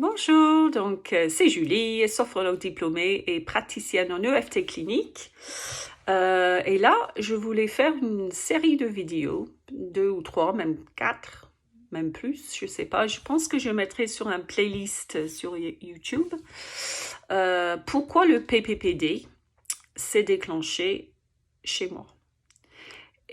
Bonjour, donc c'est Julie, sophrologue diplômée et praticienne en EFT clinique. Et là, je voulais faire une série de vidéos, 2 ou 3, même 4, même plus, je sais pas. Je pense que je mettrai sur un playlist sur YouTube. Pourquoi le PPPD s'est déclenché chez moi.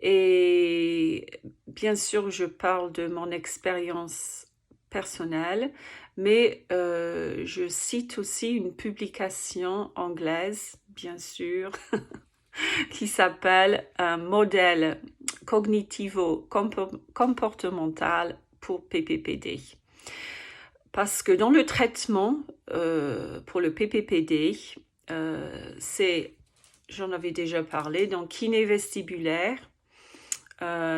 Et bien sûr, je parle de mon expérience personnelle, mais je cite aussi une publication anglaise, bien sûr, qui s'appelle un modèle cognitivo-comportemental pour PPPD. Parce que dans le traitement pour le PPPD, j'en avais déjà parlé, donc kiné vestibulaire.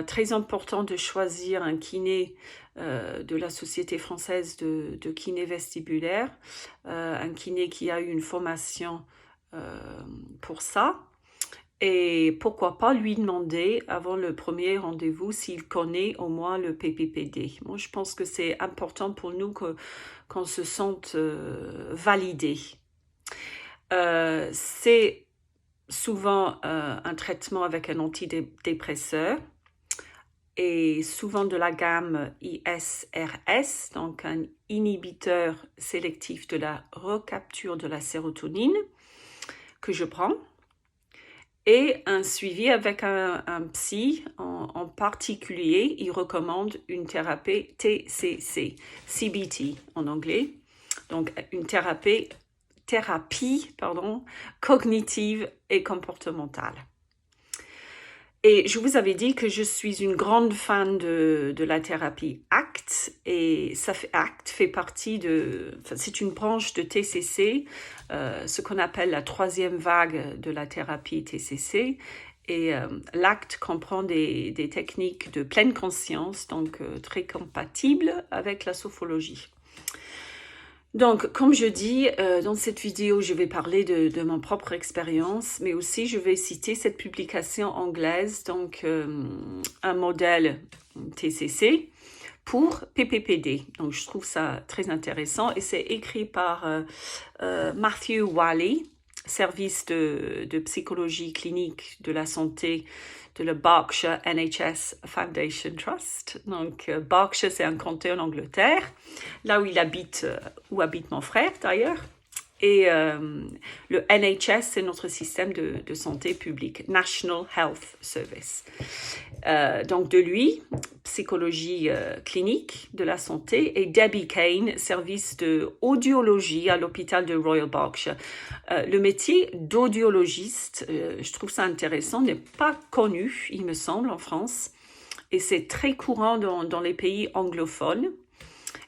Très important de choisir un kiné de la Société française de kiné vestibulaire, un kiné qui a eu une formation pour ça. Et pourquoi pas lui demander avant le premier rendez-vous s'il connaît au moins le PPPD. Moi, je pense que c'est important pour nous qu'on se sente validé. C'est souvent un traitement avec un antidépresseur et souvent de la gamme ISRS, donc un inhibiteur sélectif de la recapture de la sérotonine que je prends, et un suivi avec un psy. En particulier, il recommande une thérapie TCC, CBT en anglais, donc une thérapie cognitive et comportementale. Et je vous avais dit que je suis une grande fan de la thérapie ACT, et ACT fait partie c'est une branche de TCC, ce qu'on appelle la troisième vague de la thérapie TCC. Et l'ACT comprend des techniques de pleine conscience, donc très compatibles avec la sophrologie. Donc, comme je dis, dans cette vidéo, je vais parler de mon propre expérience, mais aussi je vais citer cette publication anglaise, donc un modèle TCC pour PPPD. Donc, je trouve ça très intéressant et c'est écrit par Matthew Walley, service de psychologie clinique de la santé de la Berkshire NHS Foundation Trust. Donc, Berkshire, c'est un comté en Angleterre, là où où habite mon frère d'ailleurs. Et le NHS, c'est notre système de santé publique, National Health Service. Donc de lui, psychologie clinique de la santé, et Debbie Kane, service de audiologie à l'hôpital de Royal Berkshire. Le métier d'audiologiste, je trouve ça intéressant, n'est pas connu, il me semble, en France, et c'est très courant dans les pays anglophones.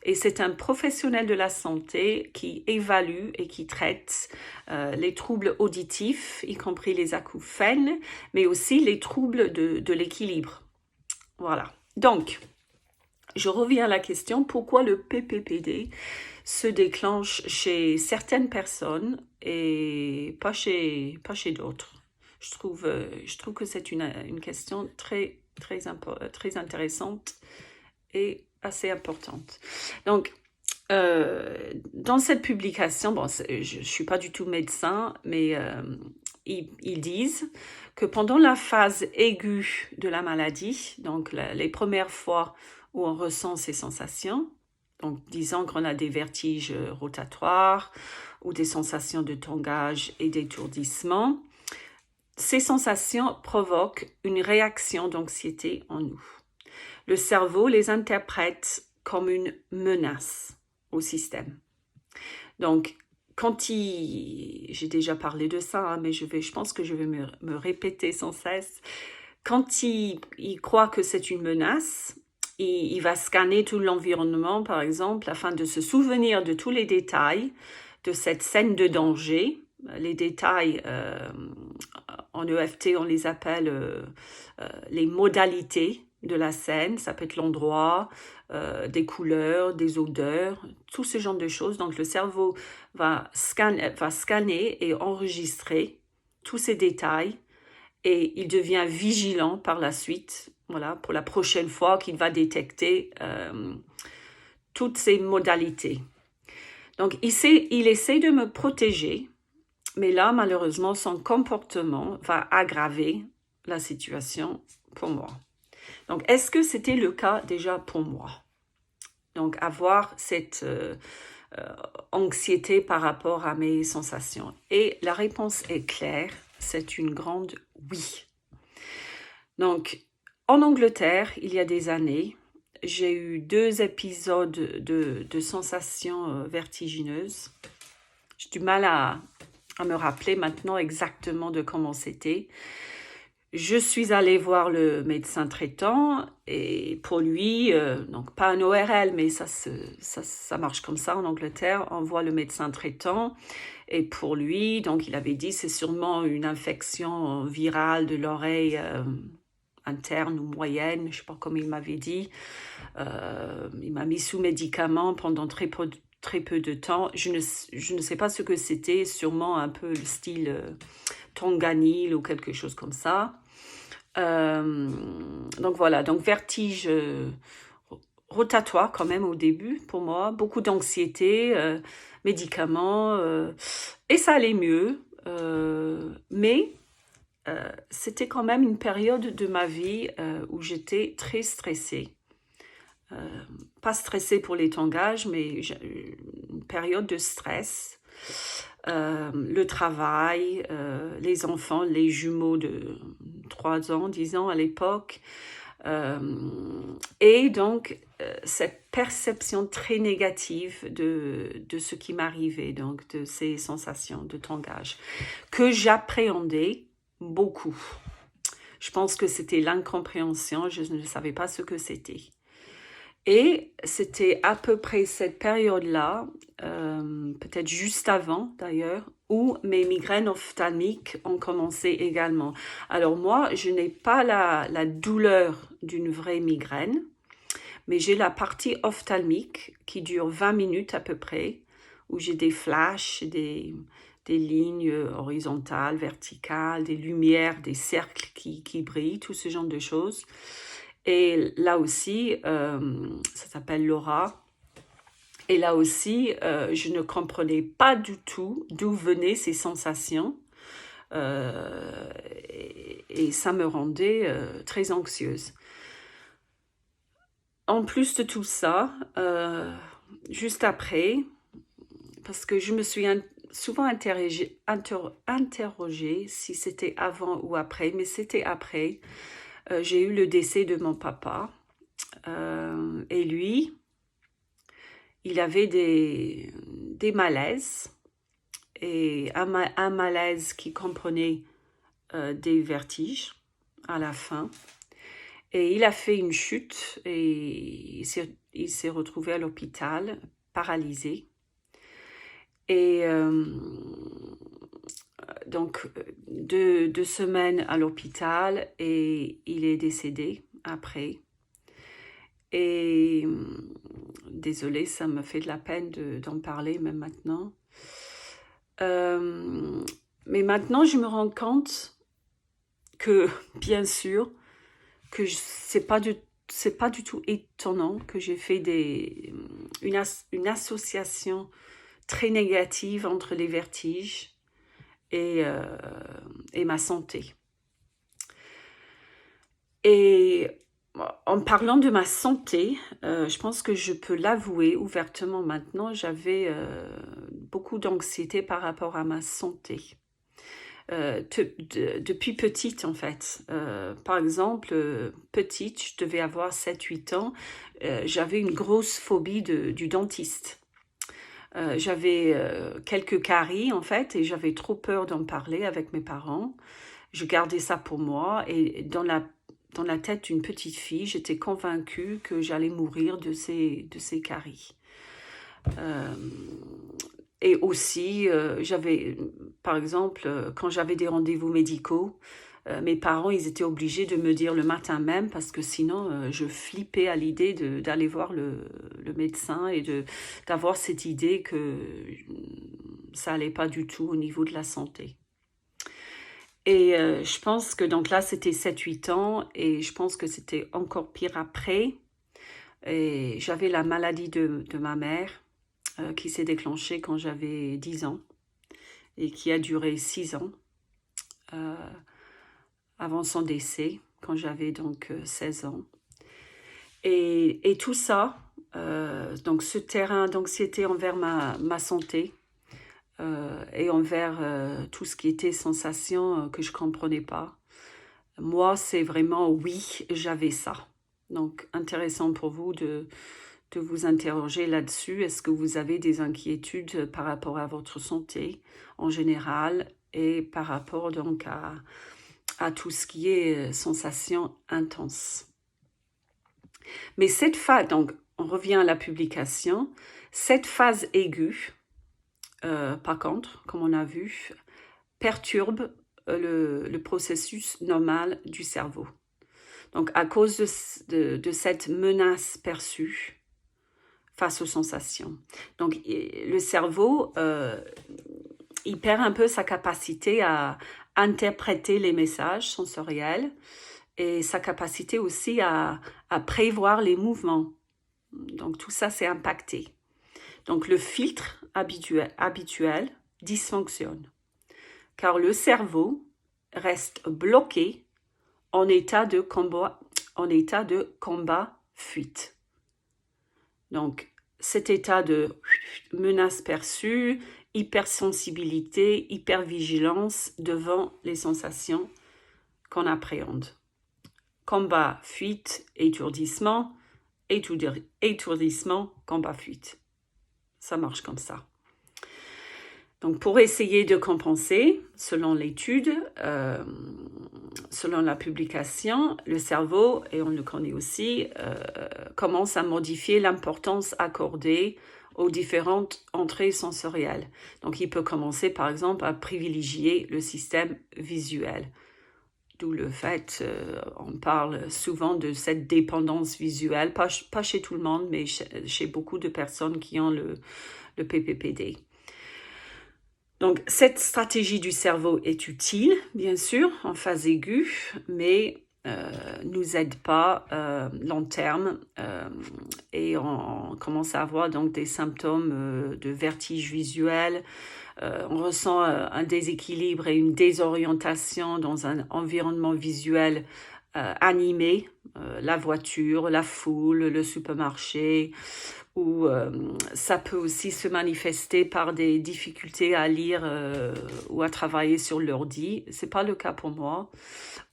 Et c'est un professionnel de la santé qui évalue et qui traite les troubles auditifs, y compris les acouphènes, mais aussi les troubles de l'équilibre. Voilà. Donc, je reviens à la question, pourquoi le PPPD se déclenche chez certaines personnes et pas chez d'autres? Je trouve que c'est une question très intéressante et assez importante. Donc, dans cette publication, je ne suis pas du tout médecin, mais ils disent que pendant la phase aiguë de la maladie, donc les premières fois où on ressent ces sensations, donc disons qu'on a des vertiges rotatoires ou des sensations de tangage et d'étourdissement, ces sensations provoquent une réaction d'anxiété en nous. Le cerveau les interprète comme une menace au système. Donc, j'ai déjà parlé de ça, mais je pense que je vais me répéter sans cesse. Quand il croit que c'est une menace, il va scanner tout l'environnement, par exemple, afin de se souvenir de tous les détails de cette scène de danger. Les détails, en EFT, on les appelle les modalités de la scène. Ça peut être l'endroit, des couleurs, des odeurs, tout ce genre de choses. Donc, le cerveau va scanner et enregistrer tous ces détails et il devient vigilant par la suite, voilà, pour la prochaine fois qu'il va détecter toutes ces modalités. Donc, il essaie de me protéger, mais là, malheureusement, son comportement va aggraver la situation pour moi. Donc, est-ce que c'était le cas déjà pour moi? Donc, avoir cette anxiété par rapport à mes sensations. Et la réponse est claire, c'est une grande oui. Donc, en Angleterre, il y a des années, j'ai eu 2 épisodes de sensations vertigineuses. J'ai du mal à me rappeler maintenant exactement de comment c'était. Je suis allée voir le médecin traitant et pour lui, donc pas un ORL, mais ça marche comme ça en Angleterre, on voit le médecin traitant et pour lui, donc il avait dit c'est sûrement une infection virale de l'oreille interne ou moyenne, je ne sais pas comment il m'avait dit. Il m'a mis sous médicaments pendant très peu de temps. Je ne sais pas ce que c'était, sûrement un peu le style Tonganil ou quelque chose comme ça. Donc voilà, donc vertige rotatoire quand même au début pour moi, beaucoup d'anxiété, médicaments, et ça allait mieux, mais c'était quand même une période de ma vie où j'étais très stressée. Pas stressée pour les tangages, mais une période de stress. Le travail, les enfants, les jumeaux de 3 ans, 10 ans à l'époque. Et donc, cette perception très négative de ce qui m'arrivait, donc de ces sensations de tangage, que j'appréhendais beaucoup. Je pense que c'était l'incompréhension, je ne savais pas ce que c'était. Et c'était à peu près cette période-là, peut-être juste avant d'ailleurs, où mes migraines ophtalmiques ont commencé également. Alors moi, je n'ai pas la douleur d'une vraie migraine, mais j'ai la partie ophtalmique qui dure 20 minutes à peu près, où j'ai des flashs, des lignes horizontales, verticales, des lumières, des cercles qui brillent, tout ce genre de choses. Et là aussi, ça s'appelle l'aura. Et là aussi, je ne comprenais pas du tout d'où venaient ces sensations. Et ça me rendait très anxieuse. En plus de tout ça, juste après, parce que je me suis souvent interrogée si c'était avant ou après, mais c'était après. J'ai eu le décès de mon papa. Et lui, il avait des malaises. Et un malaise qui comprenait des vertiges à la fin. Et il a fait une chute et il s'est retrouvé à l'hôpital, paralysé. Et donc, 2 semaines à l'hôpital et il est décédé après. Et désolée, ça me fait de la peine d'en parler même maintenant. Mais maintenant, je me rends compte que, bien sûr, que c'est pas du tout étonnant que j'ai fait une association très négative entre les vertiges et ma santé. Et en parlant de ma santé, je pense que je peux l'avouer ouvertement maintenant, j'avais beaucoup d'anxiété par rapport à ma santé. Depuis petite en fait. Par exemple, petite, je devais avoir 7-8 ans, j'avais une grosse phobie du dentiste. J'avais quelques caries en fait et j'avais trop peur d'en parler avec mes parents. Je gardais ça pour moi et dans la tête d'une petite fille, j'étais convaincue que j'allais mourir de ces caries. Et aussi, j'avais, par exemple, quand j'avais des rendez-vous médicaux, mes parents, ils étaient obligés de me dire le matin même parce que sinon, je flippais à l'idée d'aller voir le médecin et d'avoir cette idée que ça allait pas du tout au niveau de la santé. Et je pense que donc là, c'était 7-8 ans et je pense que c'était encore pire après. Et j'avais la maladie de ma mère. qui s'est déclenché quand j'avais 10 ans et qui a duré 6 ans avant son décès, quand j'avais donc 16 ans. Et tout ça, donc ce terrain d'anxiété envers ma santé et envers tout ce qui était sensation que je ne comprenais pas, moi, c'est vraiment oui, j'avais ça. Donc, intéressant pour vous de vous interroger là-dessus. Est-ce que vous avez des inquiétudes par rapport à votre santé en général et par rapport donc à tout ce qui est sensation intense? Mais cette phase, donc on revient à la publication, cette phase aiguë, par contre, comme on a vu, perturbe le processus normal du cerveau. Donc, à cause de cette menace perçue face aux sensations. Donc, le cerveau, il perd un peu sa capacité à interpréter les messages sensoriels et sa capacité aussi à prévoir les mouvements. Donc, tout ça, c'est impacté. Donc, le filtre habituel dysfonctionne, car le cerveau reste bloqué en état de combat-fuite. Donc, cet état de menace perçue, hypersensibilité, hypervigilance devant les sensations qu'on appréhende. Combat, fuite, étourdissement, étourdissement, combat, fuite. Ça marche comme ça. Donc, pour essayer de compenser, selon l'étude, selon la publication, le cerveau, et on le connaît aussi, commence à modifier l'importance accordée aux différentes entrées sensorielles. Donc, il peut commencer, par exemple, à privilégier le système visuel. D'où le fait, on parle souvent de cette dépendance visuelle, pas chez tout le monde, mais chez beaucoup de personnes qui ont le PPPD. Donc, cette stratégie du cerveau est utile, bien sûr, en phase aiguë, mais nous aide pas long terme et on commence à avoir donc des symptômes de vertige visuel. On ressent un déséquilibre et une désorientation dans un environnement visuel animé, la voiture, la foule, le supermarché, ou ça peut aussi se manifester par des difficultés à lire ou à travailler sur l'ordi. C'est pas le cas pour moi.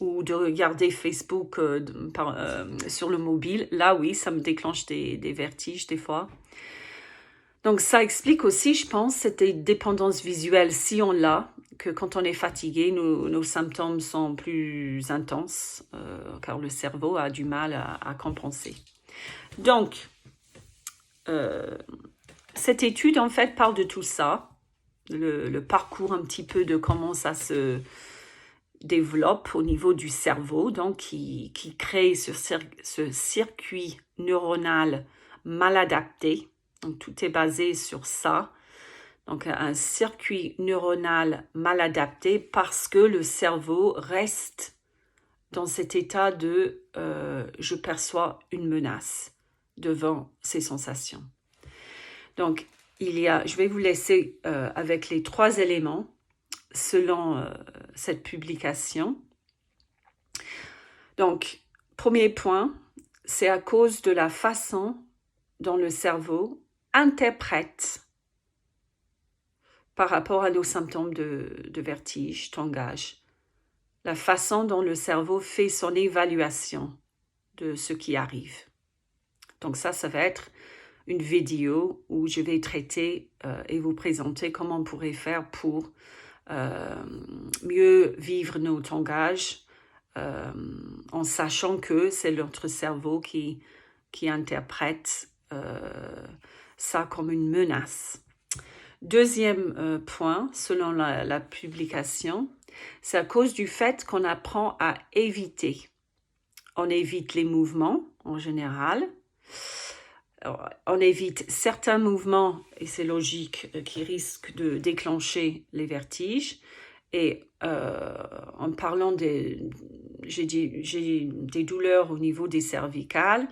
Ou de regarder Facebook sur le mobile. Là, oui, ça me déclenche des vertiges des fois. Donc, ça explique aussi, je pense, cette dépendance visuelle, si on l'a, que quand on est fatigué, nos symptômes sont plus intenses, car le cerveau a du mal à compenser. Donc, cette étude, en fait, parle de tout ça, le parcours un petit peu de comment ça se développe au niveau du cerveau, donc qui crée ce circuit neuronal mal adapté. Donc, tout est basé sur ça. Donc, un circuit neuronal mal adapté parce que le cerveau reste dans cet état de je perçois une menace devant ces sensations. Donc, je vais vous laisser avec les 3 éléments selon cette publication. Donc, premier point, c'est à cause de la façon dont le cerveau interprète par rapport à nos symptômes de vertige, tangage, la façon dont le cerveau fait son évaluation de ce qui arrive. Donc ça va être une vidéo où je vais traiter et vous présenter comment on pourrait faire pour mieux vivre nos tangages en sachant que c'est notre cerveau qui interprète ça comme une menace. Deuxième point, selon la publication, c'est à cause du fait qu'on apprend à éviter. On évite les mouvements en général. Alors, on évite certains mouvements, et c'est logique, qui risquent de déclencher les vertiges. Et en parlant j'ai des douleurs au niveau des cervicales,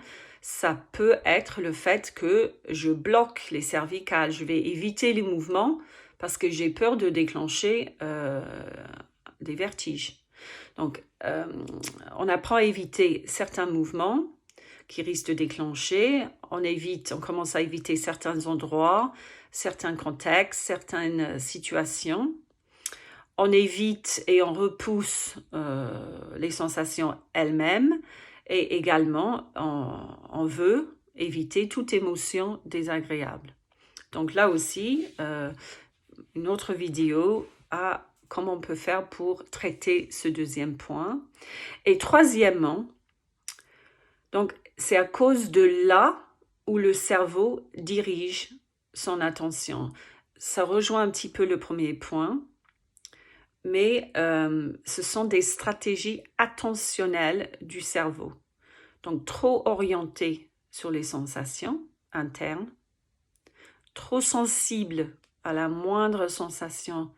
ça peut être le fait que je bloque les cervicales. Je vais éviter les mouvements parce que j'ai peur de déclencher des vertiges. Donc, on apprend à éviter certains mouvements qui risquent de déclencher. On commence à éviter certains endroits, certains contextes, certaines situations. On évite et on repousse les sensations elles-mêmes. Et également, on veut éviter toute émotion désagréable. Donc là aussi, une autre vidéo à comment on peut faire pour traiter ce deuxième point. Et troisièmement, donc c'est à cause de là où le cerveau dirige son attention. Ça rejoint un petit peu le premier point, mais ce sont des stratégies attentionnelles du cerveau. Donc trop orienté sur les sensations internes, trop sensible à la moindre sensation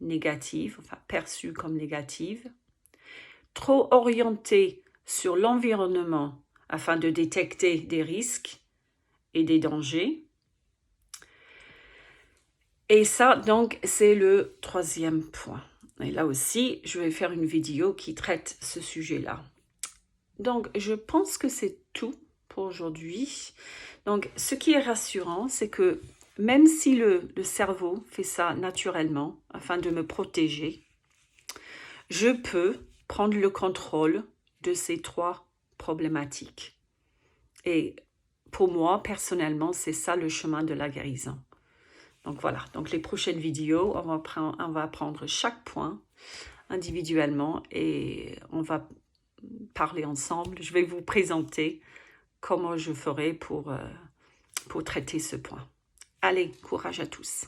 négative, enfin perçue comme négative, trop orienté sur l'environnement afin de détecter des risques et des dangers. Et ça, donc, c'est le troisième point. Et là aussi, je vais faire une vidéo qui traite ce sujet-là. Donc, je pense que c'est tout pour aujourd'hui. Donc, ce qui est rassurant, c'est que même si le cerveau fait ça naturellement, afin de me protéger, je peux prendre le contrôle de ces trois problématiques. Et pour moi, personnellement, c'est ça le chemin de la guérison. Donc voilà, donc les prochaines vidéos, on va prendre chaque point individuellement et on va parler ensemble. Je vais vous présenter comment je ferai pour traiter ce point. Allez, courage à tous.